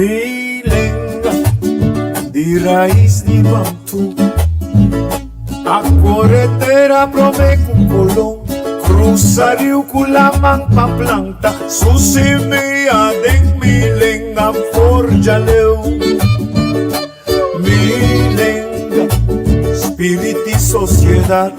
Milenga di raiz di Bantu, a corretera prome con colón, cruza rio con la manpa planta, su semilla de milenga forja leu. Milenga, spirito e sociedad,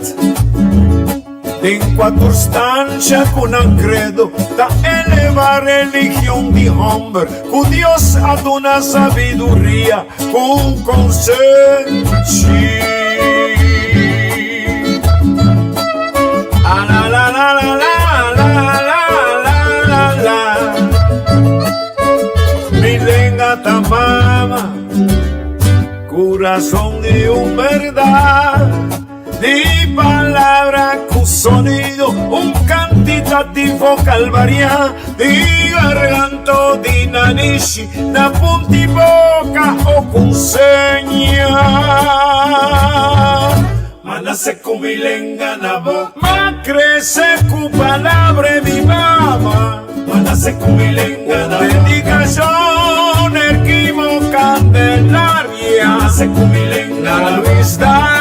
en quattro stanze con un credo da elevar religión de hombre, con Dios ad una sabiduría con consenso. Ah, la la la la la la la la. Milenga tamama, corazón de un verdad. Di palabra con sonido, un cantitativo calvaria, di garganto, di nanishi, da punti boca o con seña. Mana se milenga na boca, ma crece con palabra mi mamá. Mana se milenga na boca, dedicación erquimo candelaria. Mana se milenga na vista.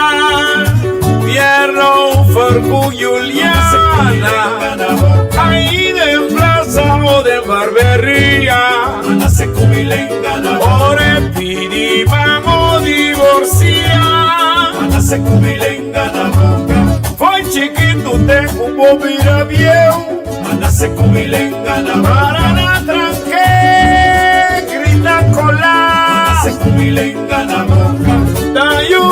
Pierro, Farcu, Juliana, ahí de plaza o de barbería, ore pidi, vamos divorciar, fue chiquito, tengo un bobira viejo, para la tranque, grita colar, da yo,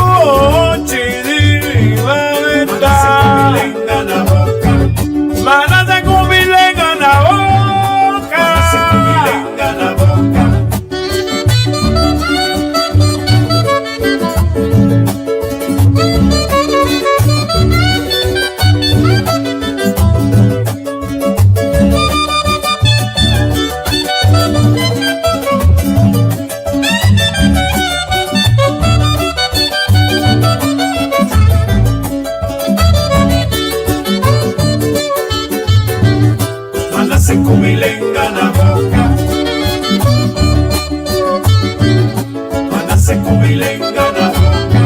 mana se milenga na boca, mana se milenga na boca. Milenga na boca,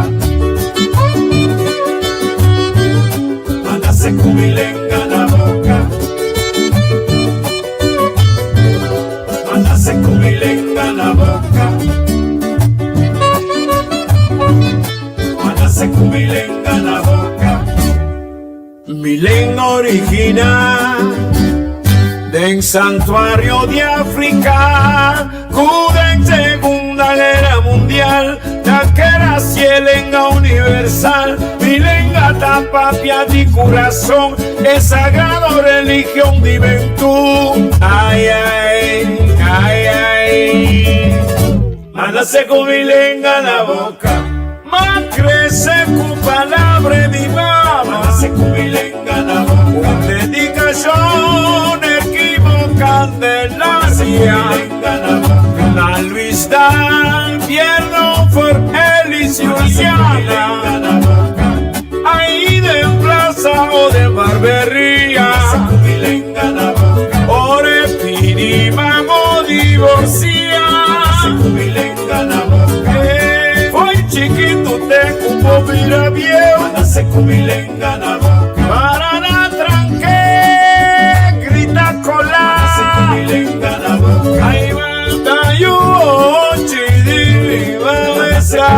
mana se milenga na boca, mana se milenga na boca, mana se milenga na boca, mana se milenga na boca. Milenga original del santuario de África, cuda en Segunda Guerra Mundial, taquera cielenga universal, milenga tapapia di corazón, es sagrado religión de juventud. Ay, ay, ay, ay, mana se milenga na boca, ma crece con palabra mi mamá, mana se milenga na boca, con dedicación Candelaria, la Luis Dan, Pierno, For Elis, Juliana, ahí de plaza o de barbería, ore pidi, vamos divorciar, hoy chiquito tengo un bobira viejo, para la tranque, grita colar. Ahí va yo, chidi, va esa.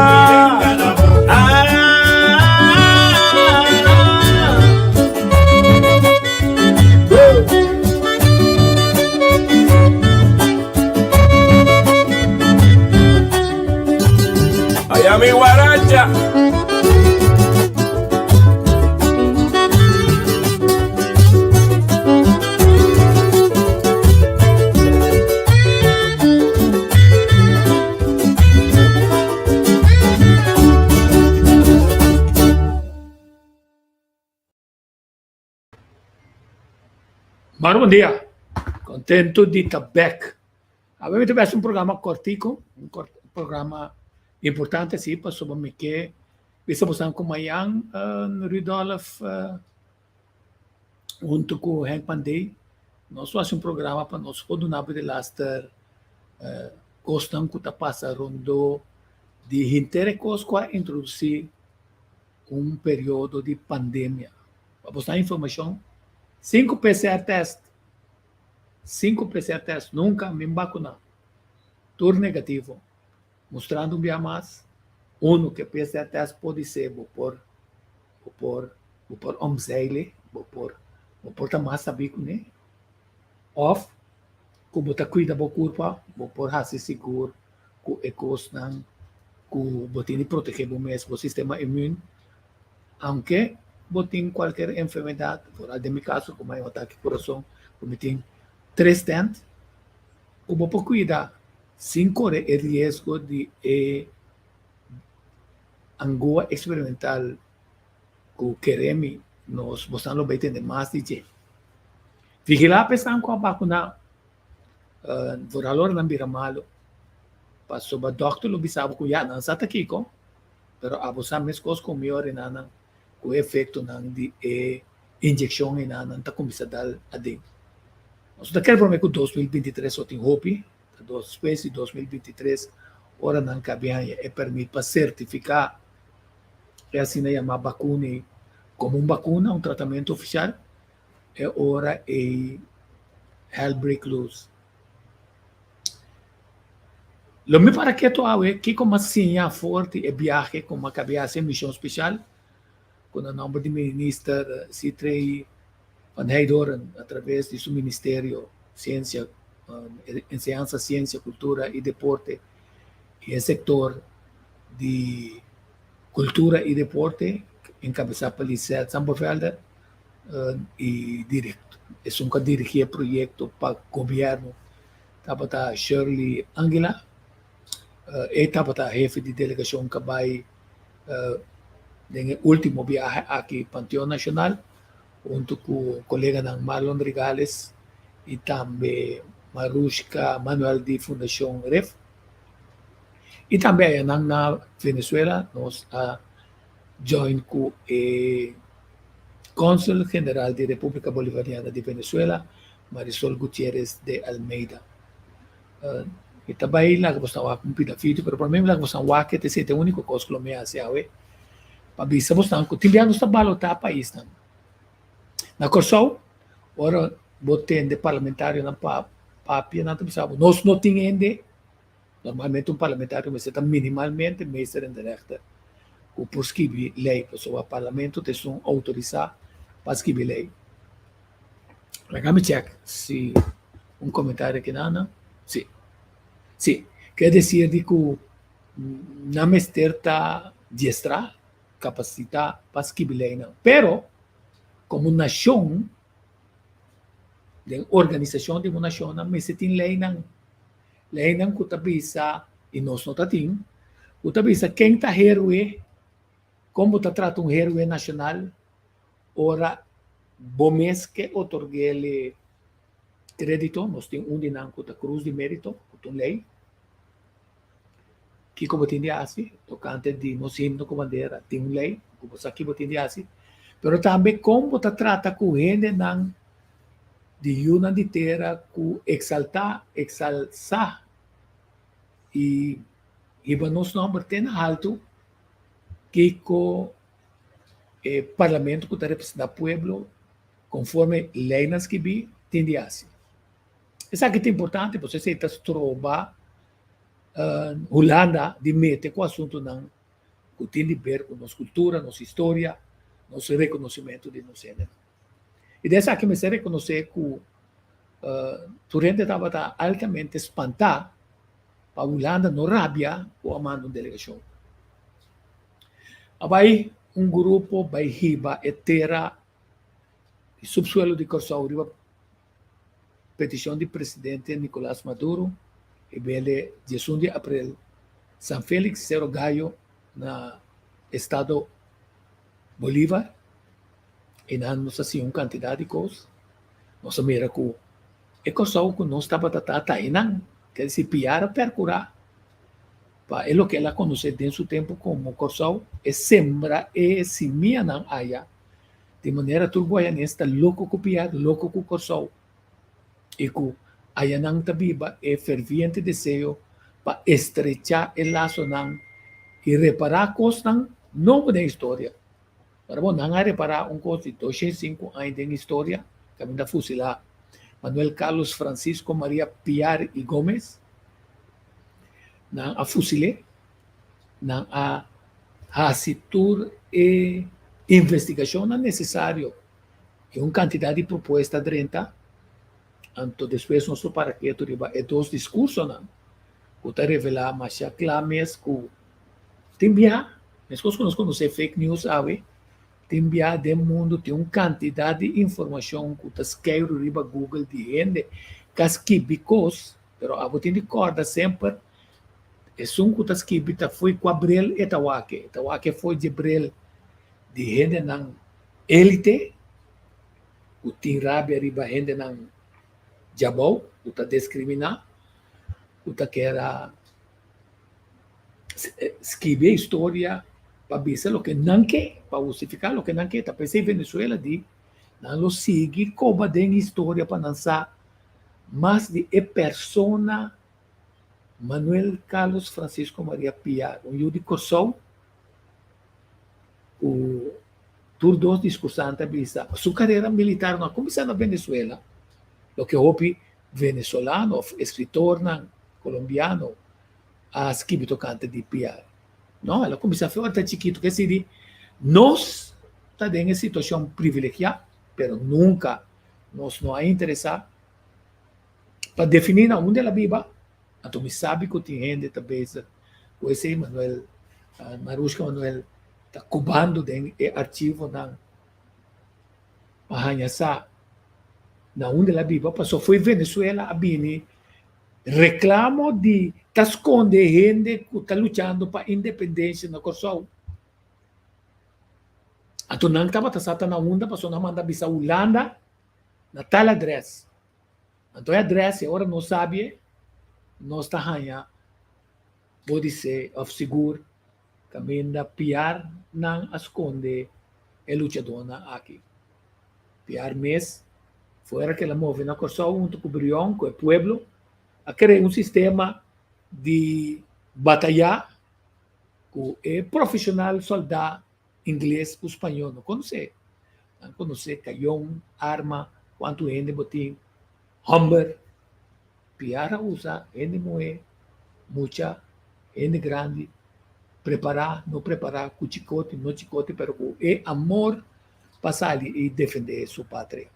Allá mi guaracha. Mano, bom dia. Contento de estar back. Abbiamo messo un programma cortico, un programma importante, sì, sobre que estamos com Mayan Rudolph, junto com Hank Pandey. Nós fazemos um programa para nós poder de lastar costam que passa rondo de interesse com a introduzir período de pandemia. Para buscar informação, 5 PCR test, nunca me vacuna. Tudo negativo. Mostrando mais, que PCR test pode ser por omzeile, por mais saber né? Of, como está cuida do corpo, por fazer seguro, com ecos não, com botin proteger o sistema imune, aunque botin qualquer enfermidade, por de meu caso, como é um ataque coração, como tem 3 stents, como por cuidar, sem correr o risco de angoa experimental que queremos nos mostrando bem de mais de gente. Vigilar pensando com a vacuna, por valor não vira malo, passou para o doctor, lo bisabo que já não está aqui, pero abusar mais coisas com melhor não, com o efeito não de injeção não está começando a dar a dentro. Nós daquele problema que 2023 só tem hope, depois de 2023, ora não cabe é permite para certificar que assim não chama vacuna como vacuna, tratamento oficial, é hora hell break loose. Lo me para que tu awe que como assim forte é viagem como acabei a missão especial com o nome de ministro Citrei Van Heidoren através de seu ministério ciência, enseñanza, ciência, cultura e deporte e o setor de cultura e deporte encabeçado pelo Lisette Sambofelder e directo. É que dirigir projeto para o governo. Estava Shirley Angela, estava jefe de delegação que vai no último viagem aqui Panteão Nacional, junto com o colega Marlon Regales e também Marushka Manuel de Fundação REF. E também na Venezuela, nós join com o Cônsul General da República Bolivariana de Venezuela, Marisol Gutierrez de Almeida. E também lá que você está com um pedafito, mas para mim lá que você está que esse é o único coisa que eu me faço hoje. Para ver se você está com timbiano está balotar o país. Na Corsol, ora botem de parlamentário na papia, não sabe. Nós não temos ainda, normalmente parlamentário mas está minimalmente mestre em direita. O por escrever lei, o parlamento tem que autorizar para escrever lei. Let me check se comentário aqui não. Sim. Sim, quer dizer que não me está diestra, capacidade para escrever lei não. Pero, como nação, de organização de uma nação, não se tem lei não. Lei não que está e nós não temos, que está quem está herói, como está tratando herói nacional, ora, bomes que otorgue crédito, nós temos dinam que está cruz de mérito, que tem lei, que como tem assim, tocante de nós himno com bandeira, tem lei, como aqui tem assim, pero também como está trata com gente não de uma de terra que exaltar e nós não tem alto que o parlamento que está representando o povo conforme lei nas que vi tem assim. Isso aqui é importante, você se está trova Holanda de mete com o assunto não que tem a ver com nossa cultura, nossa história, nosso reconhecimento de nosso gênero. E dessa aqui me se reconhecer que o Turente estava altamente espantado para a Holanda não rabia com a mando de delegação. Aí grupo vai riba e terra e subsuelo de Corsol riba petição do presidente Nicolás Maduro e bele 18 de abril San Félix Cerro Gallo na estado Bolívar e nós assim quantidade de coisas nós mira que e Corsol que não estava tratando quer dizer piara percurar para é o que ela conhece dentro do tempo como Corsol e sembra e semia não haya de maneira turboianista louco copiar louco com Corsol e que haya não tabiba é ferviente desejo para estrechar o laço e reparar coisas não da história. Para bom, não reparar coisa de 205 anos de história, que ainda fusilar Manuel Carlos Francisco Maria Piar e Gomes, não a fusile, não a asitur e investigação não necessário. E uma quantidade de propostas de renta, então depois nosso paraquedo é dois discursos, não? Que está revelar mais clames que tem mas coisas que nós conhecemos fake news, sabe? Tem do mundo, tem uma quantidade de informação que está escrito riba Google de gente, que escreve coisas, pero a você tem de corda sempre, é um que está escrito, foi com Abril e Tawake foi de Abril, de gente na elite, que tem rabia riba gente na Jabou, que está discriminar, que está querendo escrever história para dizer o que não quer, para justificar o que não quer. Talvez em Venezuela não lo sigue como tem história para lançar, mas de persona Manuel Carlos Francisco Maria Piar, jude Corsou, o tur dos discursantes bisa, sua carreira militar não começou na Venezuela, o que houve venezolano, escritor colombiano, a escrito canta de Piar. Não, ela começou a fazer chiquito, que se nós estamos em situação privilegiada, mas nunca nos não é interessado para definir onde ela vive. Então, me sabe que tem gente também, o esse Manuel, Marusca Manuel, está cubando de arquivo na Pahanhasa, na onde ela vive. Passou foi Venezuela, a Bini, reclamo de esconder gente que está lutando para a independência na Kosovo. Então, não estava tasata na onda, passou na manda bisa Holanda, na tal adresse. Então, a adresse, agora não sabe, nós está hanha, pode ser, of seguro, caminha piar, não esconde a lutadora aqui. Piar mês, fora que ela move na Kosovo, junto com o Brion, com o pueblo, a criar um sistema de batalha com o profissional soldado inglês ou espanhol. Não conhece. Não conhece canhão, arma, quanto gente botim, Humber. Piara usa, gente moe, muita, gente grande, preparar, não preparar, com chicote, não chicote, pero com amor, passar e defender sua pátria.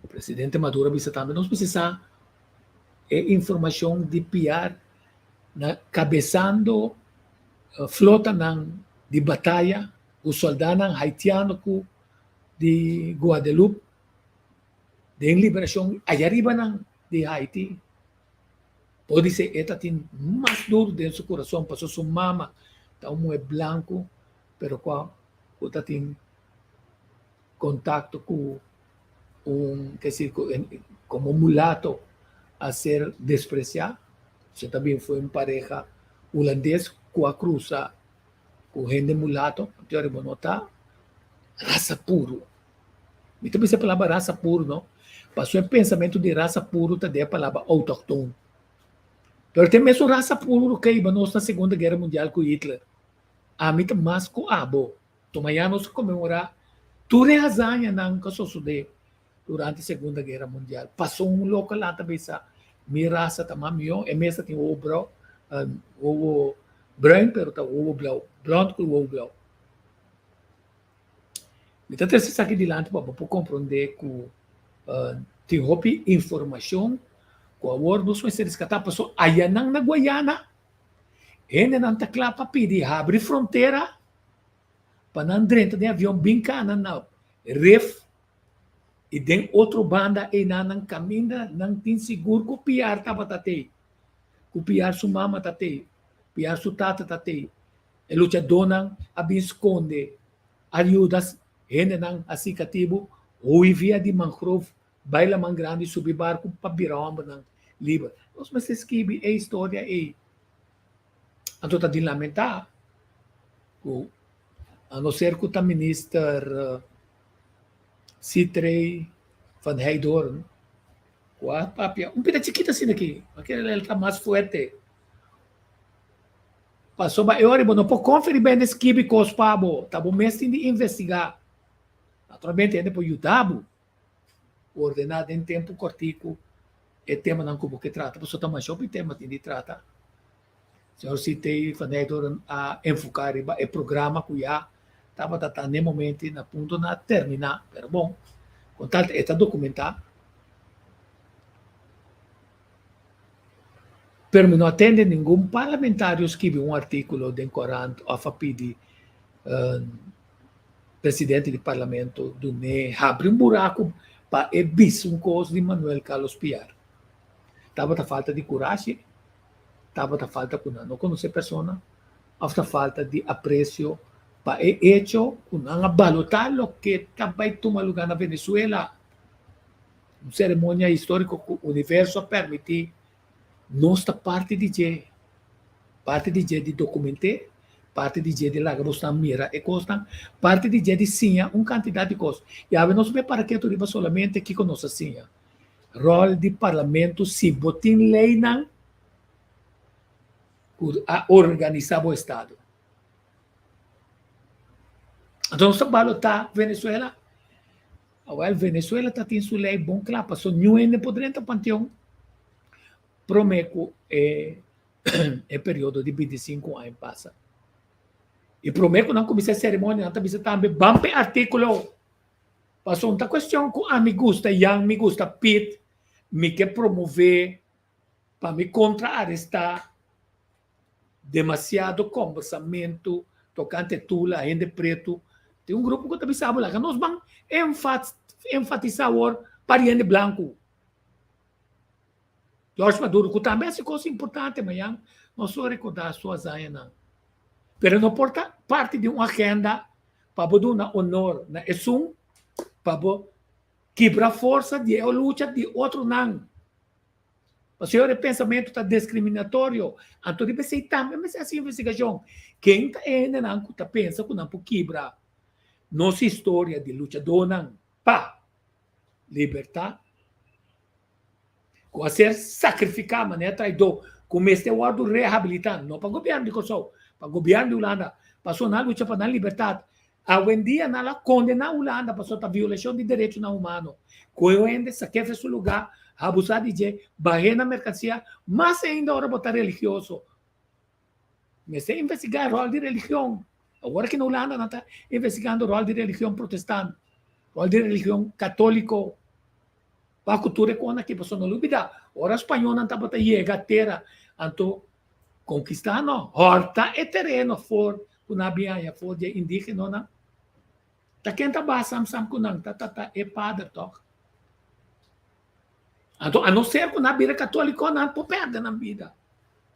O presidente Maduro também não precisa informação de piar cabeçando flota de batalha, os soldados haitianos de Guadalupe, de liberação, allá arriba de Haiti. Pode ser que tem mais duro dentro do seu coração, passou sua mama, está é branco, pero quando tem contato com como mulato a ser despreciado. Você também foi uma pareja holandês com a cruza com gente mulato, teoria bonota, raça puro. E também se palavra raça puro, não? Passou em pensamento de raça puro, também a palavra autóctone. Pero tem mesmo raça puro que iba nós na Segunda Guerra Mundial com Hitler. A mim mais com abo. Tomayanos comemorar tudo é razanha não que sucedeu durante a Segunda Guerra Mundial. Passou um local lá também sa minha raça também é mesmo tem o branco, pero tá o blau, branco com o blau. Então, esse aqui de lá para compreender que tem houve informação que agora nós vamos resgatar passou aí na Guiana. Ele não está claro para pedir abrir fronteira para não dentro de avião bincana na ref e tem outra banda e não caminha não tem seguro que o piar estava tatei, que o piar sua mama tatei, piar sua tata tatei, e lutador não esconde ajudas gente não assim cativo ou via de mangrove baila man grande subir barco para biramba não livre. Nós mas escreve a história e então está de lamentar a não ser que o ministro Citrei van Heidorn Quatro papia. Um pita chiquita assim aqui. Aquele ele tá mais forte. Passou ba eu não pode conferir bem esse kibi cos pabo. Tá bom mesmo de investigar. Naturalmente ainda por ajudar ordenado em tempo cortico e tema não como que trata. Pessoa tá mais shopping tema de trata. Senhor citei fazer a enfocar o programa que já estava tratando no momento na ponto na terminar. Pero bom, com tal está documentado. Pero não atende nenhum parlamentar escreve um artigo de Corante a FAPID, presidente do parlamento, do NE, abre um buraco para evitar um coisa de Manuel Carlos Piar. Estava a falta de coragem, estava a falta de não conhecer pessoa, a falta de apreço para o hecho, não balotar o que também toma lugar na Venezuela. Uma cerimônia histórica que o universo permite nossa parte de de documentar, parte de lá que você mira e costa, parte de sinha, quantidade de coisas. E a nós para que tu riba solamente aqui com nossa sinha. Rol de parlamento, se botin lei não, a organizar o Estado. Então, se balotar Venezuela, Venezuela está tendo sua lei bom claro, passou nenhum poderia estar panteão. Promeco é período de 25 anos passa. E prometo não comecei a cerimônia, não também também bampe artículo. Passou uma questão que a me gusta, me gusta Pete, me quer promover para me contra-arrestar demasiado conversamento tocante tula, ainda preto. Tem um grupo que também sabe lá, que nós vamos enfatizar o pariente branco. Jorge Maduro, que também é coisa importante, mas não só recordar suas anos. Mas não porta parte de uma agenda para dar honor na ESUM, para quebrar a força de a luta de outro não. O senhor pensamento está discriminatório. Então, deve ser também essa investigação. Quem ainda não pensa que não pode quebrar nossa história de luta dona para libertar, com a ser sacrificar, mané, traidor, com este guardo reabilitando, não para o governo de Kosovo, para o governo de Holanda, passou na luta para a liberdade. Hoje em dia, ela condena a Holanda, passou a violação de direitos humanos. Quando ainda saqueia seu lugar, abusar de gente, barrer na mercancia, mas ainda agora botar religioso. Mas é investigar o rol de religião. Agora que na Holanda não está investigando o rol de religião protestante, o rol de religião católico. A cultura é quando aqui passou na dúvida. Ora espanhol não está para chegar a terra, então conquistando horta e terreno for na bianha for de indígena não. Tá quem tá basam com não tá é padre toc. Então a não ser que na vida católica não pode perder na vida.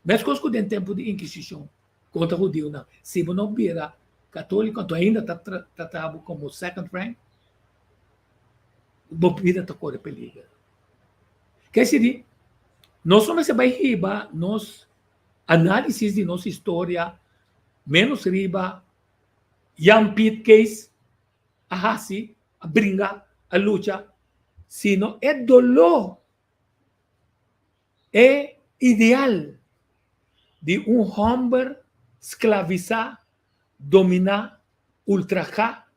Mas coisa que tem tempo de inquisição contra o judeu não. Se você não vira católico, então ainda tá tratado como second rank. A vida está correndo perigo. Quer dizer, nós somos vai riba, nós análise de nossa história, menos riba, Young Pete case, a hasi, a brinca, a luta, sino é dolor, é ideal de homem escravizar, dominar, ultrajar,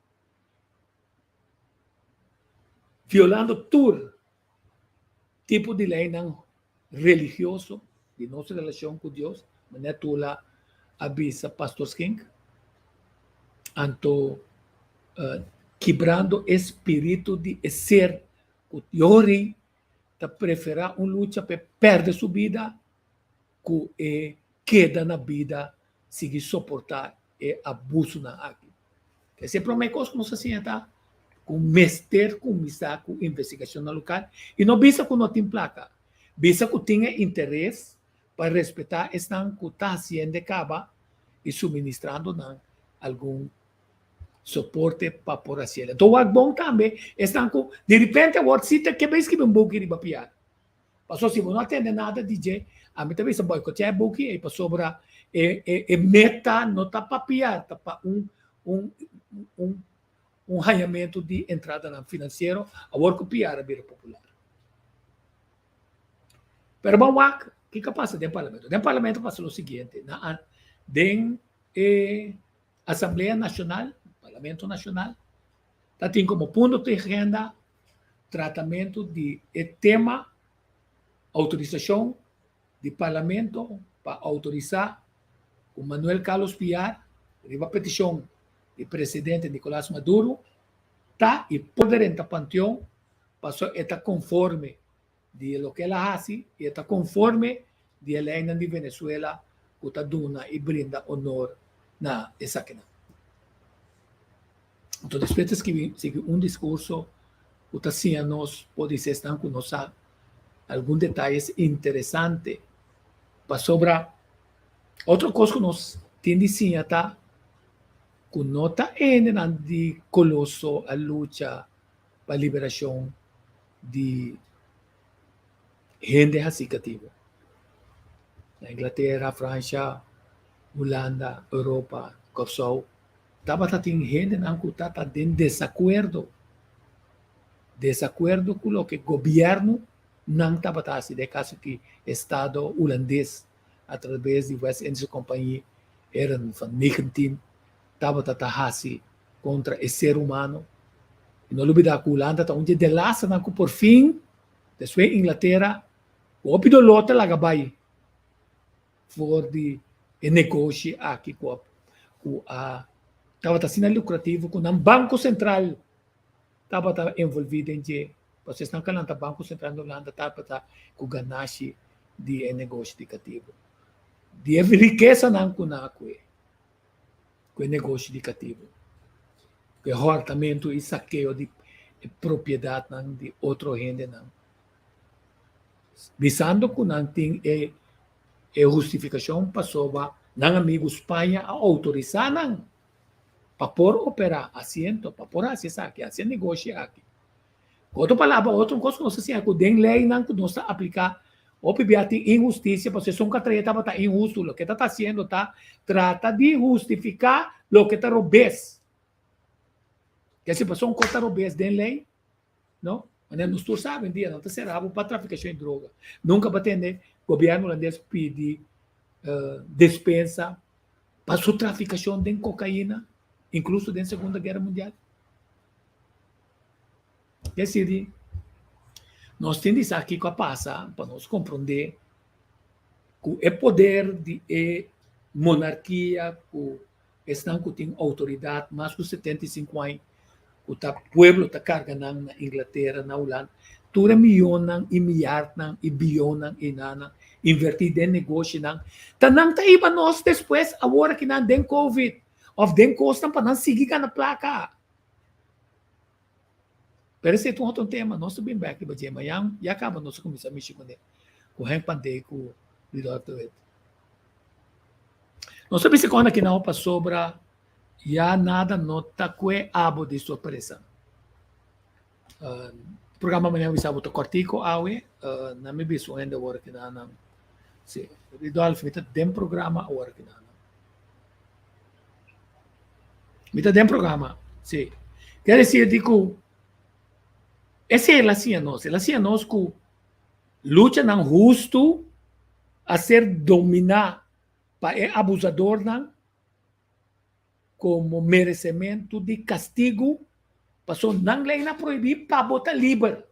violando todo tipo de lei não religioso de nossa relação com Deus, mas é tula avisa Pastor King, então quebrando espírito de ser o teori da preferir uma luta para perder sua vida que queda na vida seguir suportar e abuso na água. Que sempre é uma coisa que nós assim está com mestre, com investigação no local, e não bisa que não tem placa, bisa que tenha interesse para respeitar esta que está sendo acaba e suministrando algum suporte para por assim. Então, o bom também estão com, de repente, o cita que vai escrever book de papiar. Passou se não atende nada, DJ, a mim também se boicotear book e passou para meta não está papiar, está para ranhamento de entrada no financeiro, agora copiar a vida popular. Pero bawak, o que passa dentro do parlamento? Dentro do parlamento passa o seguinte, dentro da Assembleia Nacional, Parlamento Nacional, tem como ponto de agenda tratamento de tema autorização do parlamento para autorizar o Manuel Carlos Piar, a petição do presidente Nicolás Maduro, tá e poder entrar panteão, passou está conforme de lo que ela faz e está conforme de lei de Venezuela que está dando e brinda honor na essa quina. Então, depois que sigue discurso que está sendo, pode ser estão com nós alguns detalhes interessantes para sobre outra coisa que nós temos de tá que nota de colosso a luta para a liberação de gente racicativa. Na Inglaterra, França, Holanda, Europa, Corsol, estava tendo gente que estava em desacordo com o que o governo não estava fazendo, de caso que o Estado holandês, através de West Indies Company, eram van 19, estava fazendo contra o ser humano. E não olvidar que a Holanda está onde de lá, por fim, depois Inglaterra, o opidolote lá gabai for de negócio aqui com a estava sendo lucrativo com o Banco Central estava envolvido em que vocês estão falando do Banco Central da Holanda estava com ganância de negócio educativo de riqueza não com o negócio educativo que hortamento e saqueio de propriedade não de outro gente não visando que não tem justificação para sobre não amigo Espanha a autorizar não para por operar assento para por acessar aqui assim negócio aqui outra palavra outra coisa que não sei se é que tem lei não que não está aplicar ou tem injustiça porque são catreta está injusto o que está fazendo tá trata de justificar o que está robês que se passou coisa robês tem lei não mas não sabem dia não está cerrado para traficação de droga nunca vai atender o governo holandês pedir dispensa para sua traficação de cocaína incluso da Segunda Guerra Mundial. Quer dizer, nós temos aqui que passa para nós compreender que o poder de monarquia, que estão que tem autoridade mais de 75 anos, que o povo está carregando na Inglaterra, na Holanda, tudo milhões e milhares e bilhões e nada invertido em negócio não. Tanang está iba nós depois agora que não tem Covid, of den costam para não seguir na placa. Pero esse é outro tema, nós também back de badia, mas já acaba nossa comissão mexer com ele, com o pandei com o líder do it. Nós também se conta que não para sobra, já nada nota que abo de surpresa. Programa amanhã vai ser cortico, awe, na me biso ainda agora que não, se Ridolfo mita dem programa agora que não. Mita dem programa, sim. Quer dizer, digo, essa é a cia nós que luta não justo a ser dominar para abusador não como merecimento de castigo, passou não lei na proibir para botar livre,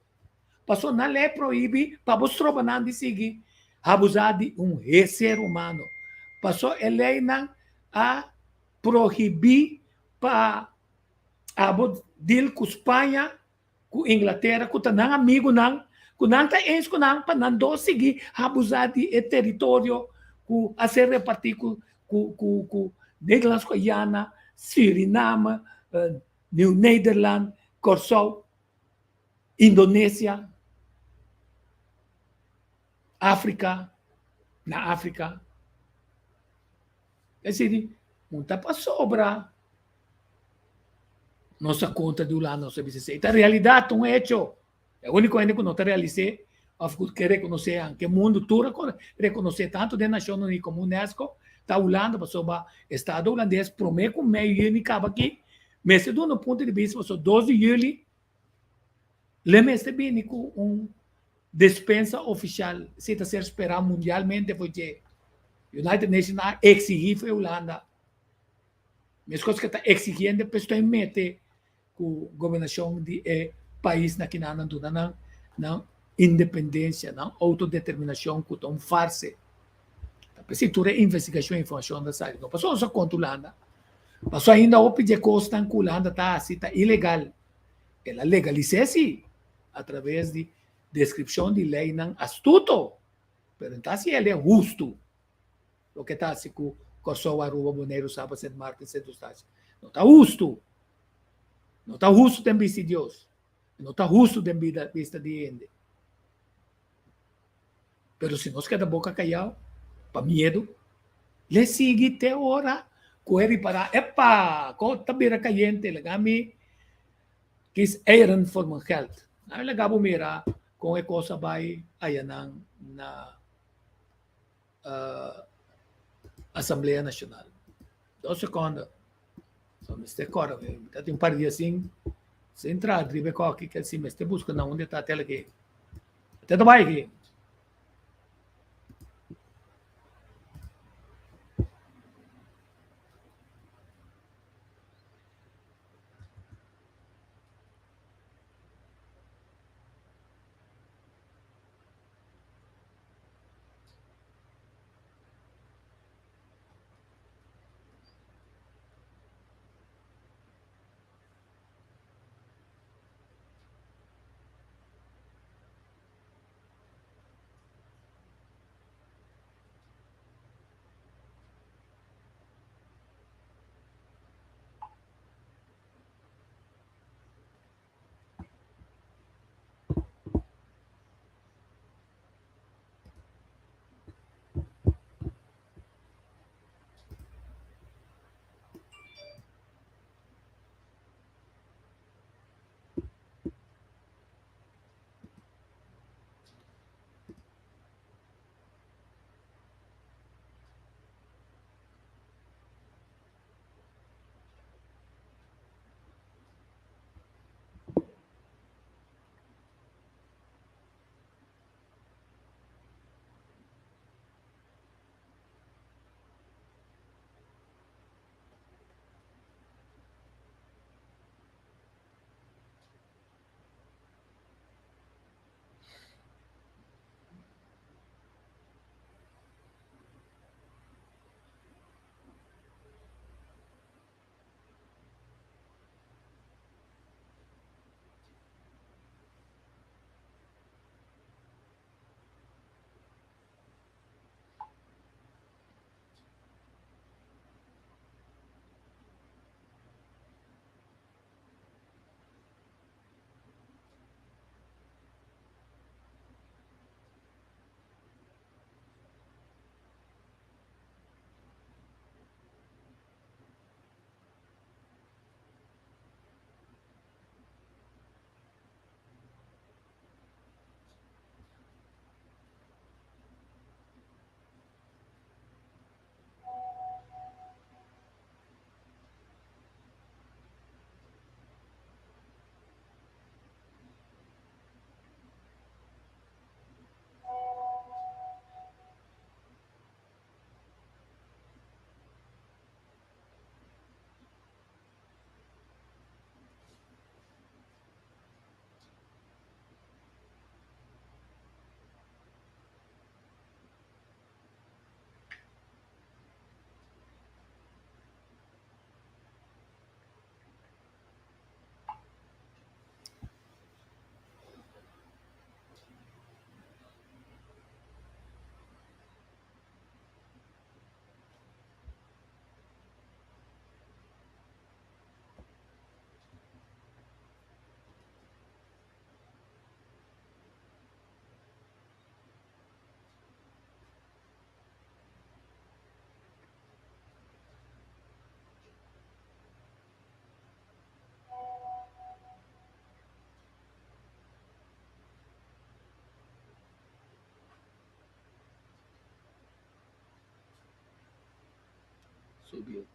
passou não lei proibir para mostrar não de seguir abusar de ser humano, passou a lei não a proibir para abusar com Espanha com Inglaterra, com não amigo não, com não tá ens com não para não seguir abusar de território, com a ser repartir com Nederlands Guiana, Suriname, New Nederland, Corsol, Indonésia, África, na África. É assim, não está para sobra. Nossa conta de lá, nossa bicicleta. A realidade, um hecho. É o único que não está realizando, que reconhecer, que o mundo todo reconhecer, tanto da Nação Unida como Unesco, está Holanda, passou o Estado holandês, promete com meio ano acaba aqui, mas se do ponto de vista, passou 12 de julho, lembra-se bem com dispensa oficial, se está ser esperado mundialmente, porque United Nations ha exigido a Holanda, mesmo coisa que está exigindo, pues está em mete com a governação de país na que não duna na independência, na autodeterminação, que estão farse. Pues se tu investigação e informação da saída, não passou só contra a Holanda, passou ainda o pedir costa que a Holanda está assim, está ilegal. Ela legaliza-se através de descrição de lei não astuto, mas então se ele é justo, o que está assim com Kosovo, Aruba, Bonaire, Saba, Sint Maarten, Sint Eustatius, não está justo, não está justo de vista de Deus, não está justo de vista de gente. Pero se nós queda boca callado, para medo, le sigue até hora, corre para, epa, está bira caliente, legami, que é eieren voor mijn geld. Nou, lagabo mira, kung e cosa vai, ayan na Assembleia Nacional. 2 segundos. So, Mr. Cora, tem um par de assim, se entrar, drive com aqui, que assim, Mr. busca na onde está a tela aqui. Até do vai aqui. Subiu.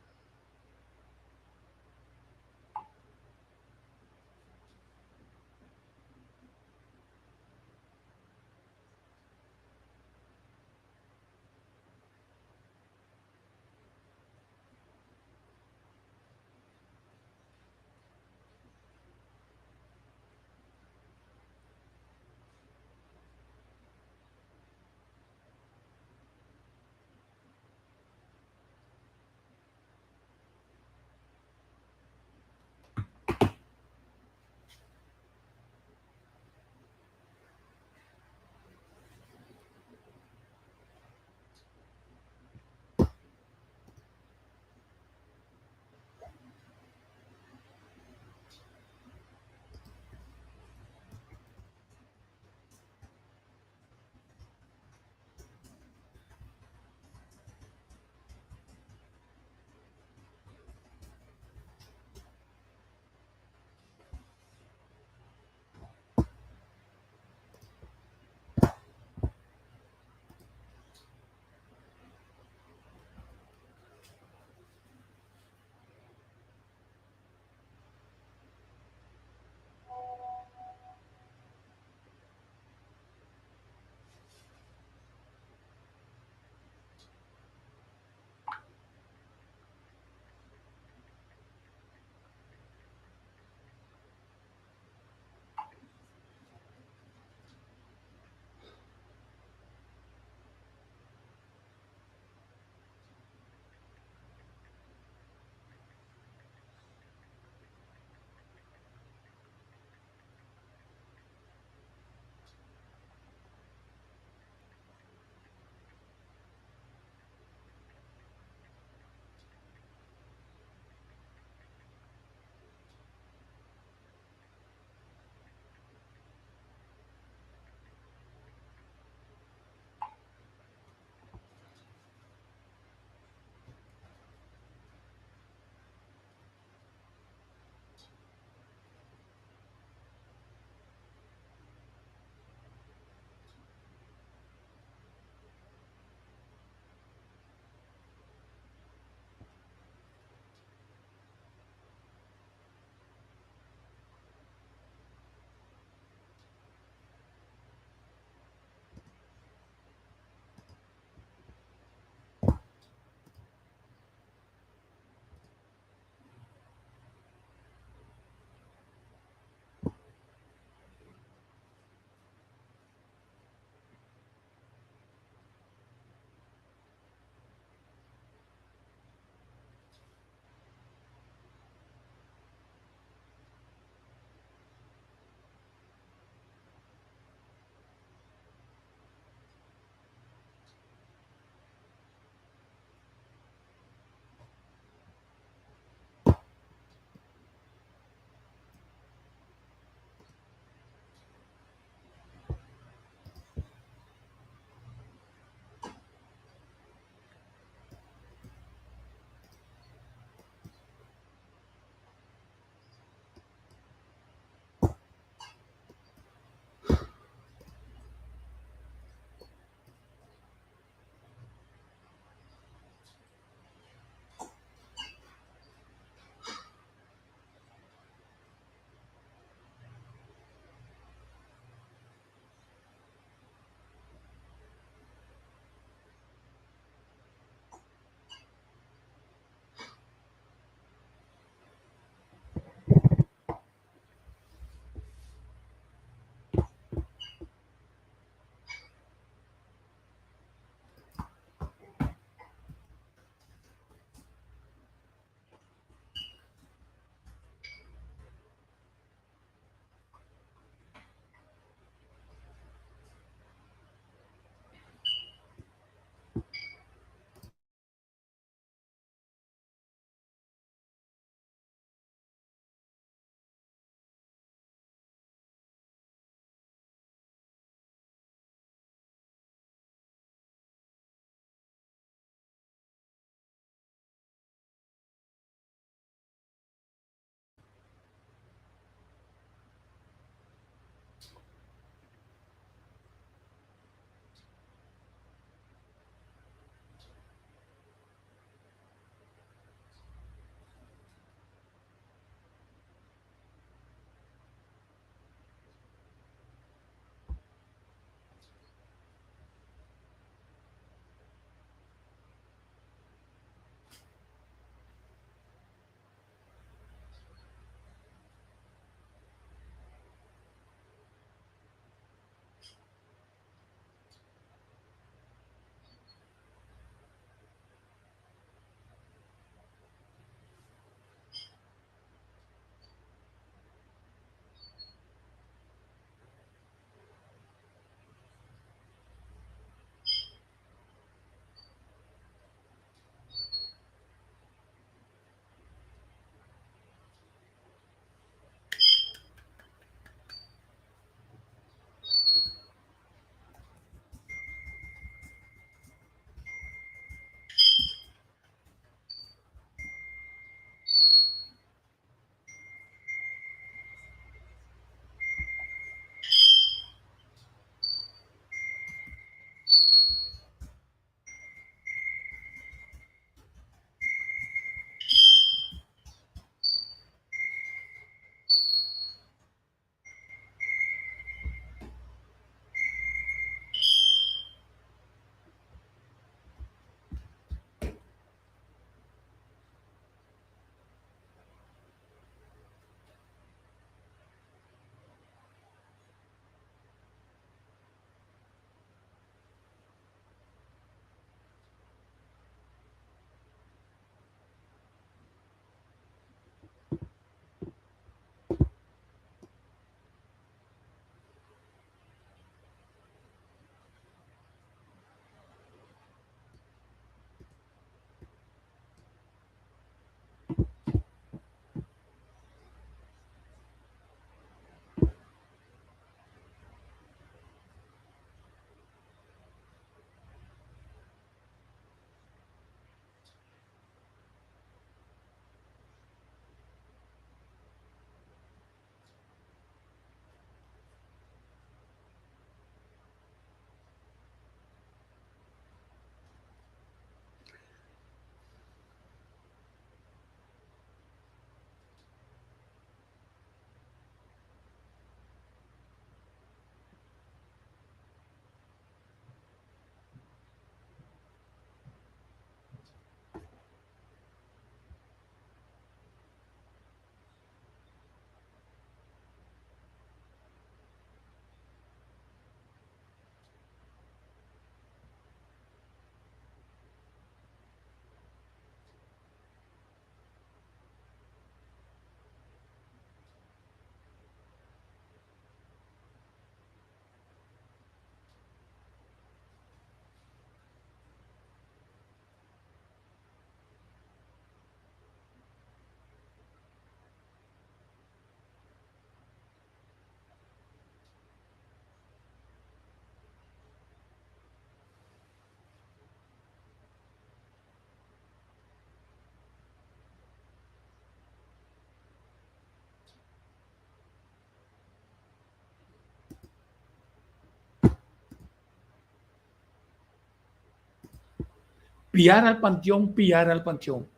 Piar al panteão.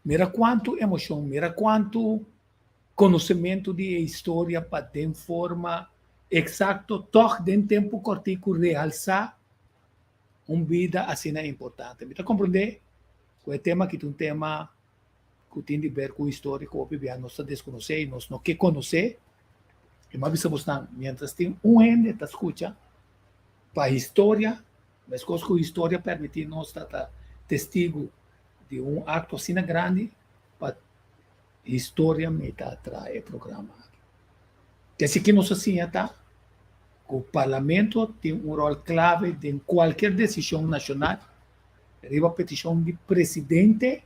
Mira quanto emoção, mira quanto conhecimento de história para de forma exato, toch de tempo cortico realçar vida assim é importante. Me compreender? Que é tema que é um tema que tem a ver com história, que obviamente nós desconhecer, nós não quer conhecer, e mais precisamos estar, mientras tem gente que escuta, para a história, mas coisas que a história permite nós estar testigo de acto assim grande, para a história me atrai programa. Que assim que nós assim está, o parlamento tem rol clave em qualquer decisão nacional, arriba a petição de presidente,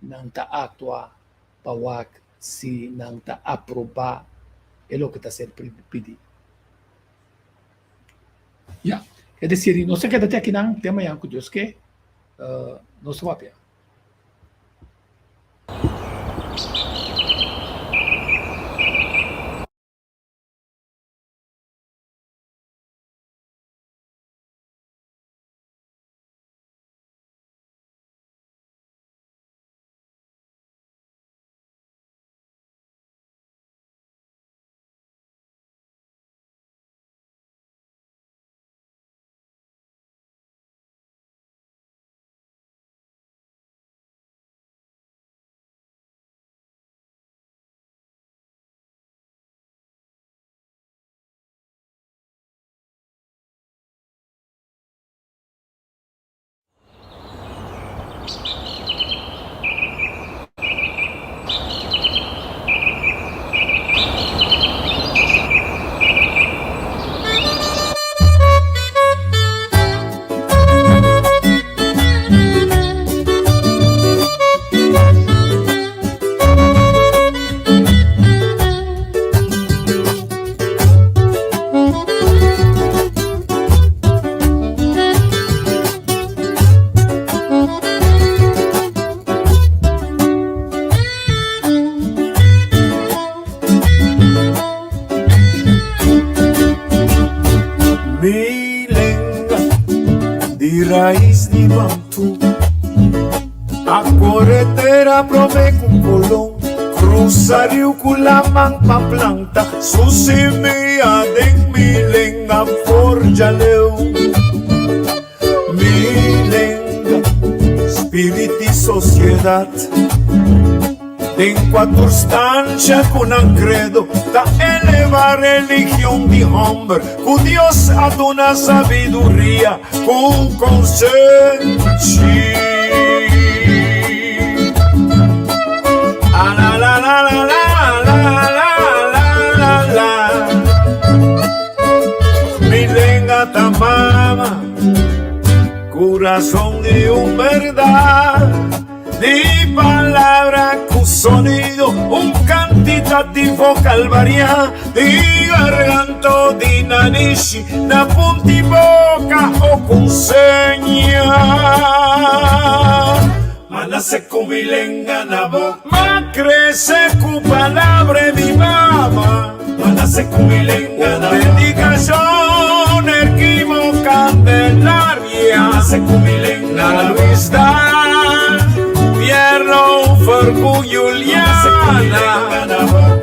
não está atuar para se não está aprovar é o que está sendo pedido. Yeah. É decir, não se queda até aqui não tema yang Deus que não se vai di raiz di Bantu. A corretera prove con colón, cruza rio con la manpa planta, su semilla de milenga forja leu. Milenga, spiriti sociedad, en quattro stanze con un credo, da eleva religión di hombre, con Dios ad una sabiduría, con consensi. Ah, la la la la la la la la la. Milenga tamama, corazón de un verdad, di palabra con sonido, un quantitativo calvaria, di garganto, di narici, da punti bocca o consegna. Ma nace con milenga na boca, ma crece con palabra di mamá. Ma nace con milenga na boca, dedicación equivoca Candelaria. Nace con milenga na Luis Dan, Pierro, Fergu, Juliana,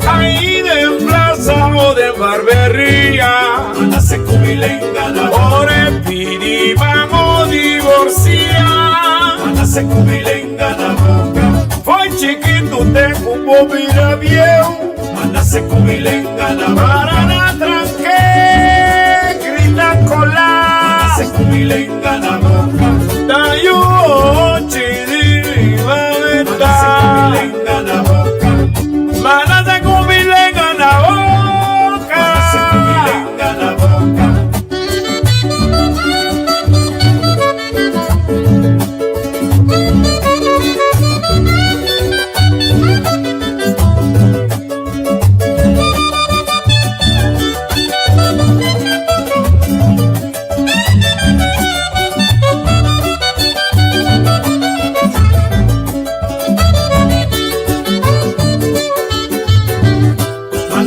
ahí de plaza o de barbería. Nace con milenga na boca, ore pidi vamos divorciar. Nace con milenga na boca, foi chiquito tengo un bobina viejo. Nace con milenga na boca, para la tranque, grita colar. Nace con milenga na boca, da yo chidi va venta. Nace con milenga na boca, nace con milenga na boca. Nace con milenga na boca.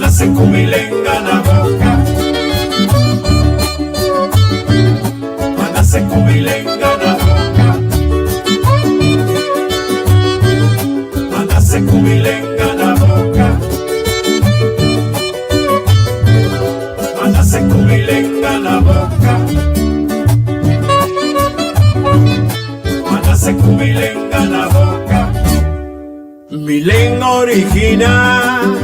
Nace con milenga na boca, nace con milenga na boca, nace con milenga na boca, nace con milenga na boca, nace con milenga na boca. Milenga original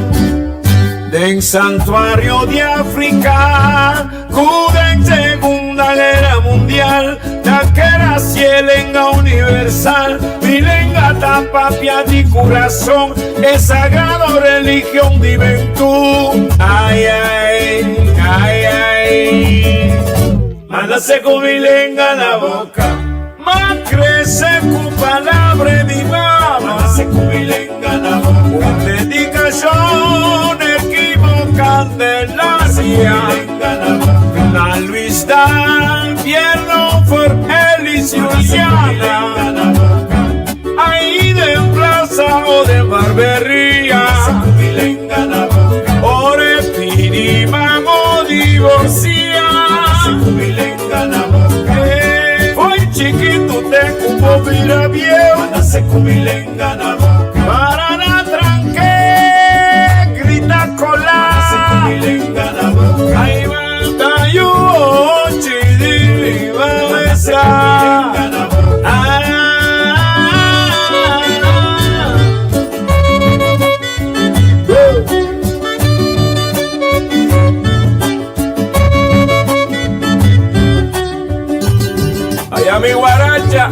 del santuario de África, cuda en Segunda Guerra Mundial, taquera cielenga universal, milenga tapapia di corazón, es sagrado religión di ventú. Ay, ay, ay, ay. Nace con milenga na boca, ma crece con palabra di mamá. Nace con milenga na boca, dedicación Candelaria, la Luis Dan, Pierro, For, Elis, Juliana, ahí de plaza o de barbería, ore pidi vamos divorciar. Hoy chiquito tengo un bobina viejo. Nace con milenga na boca, para la tranque, grita colar. Milenga na boca, ahí va yo chidi va esa. Allá mi guaracha.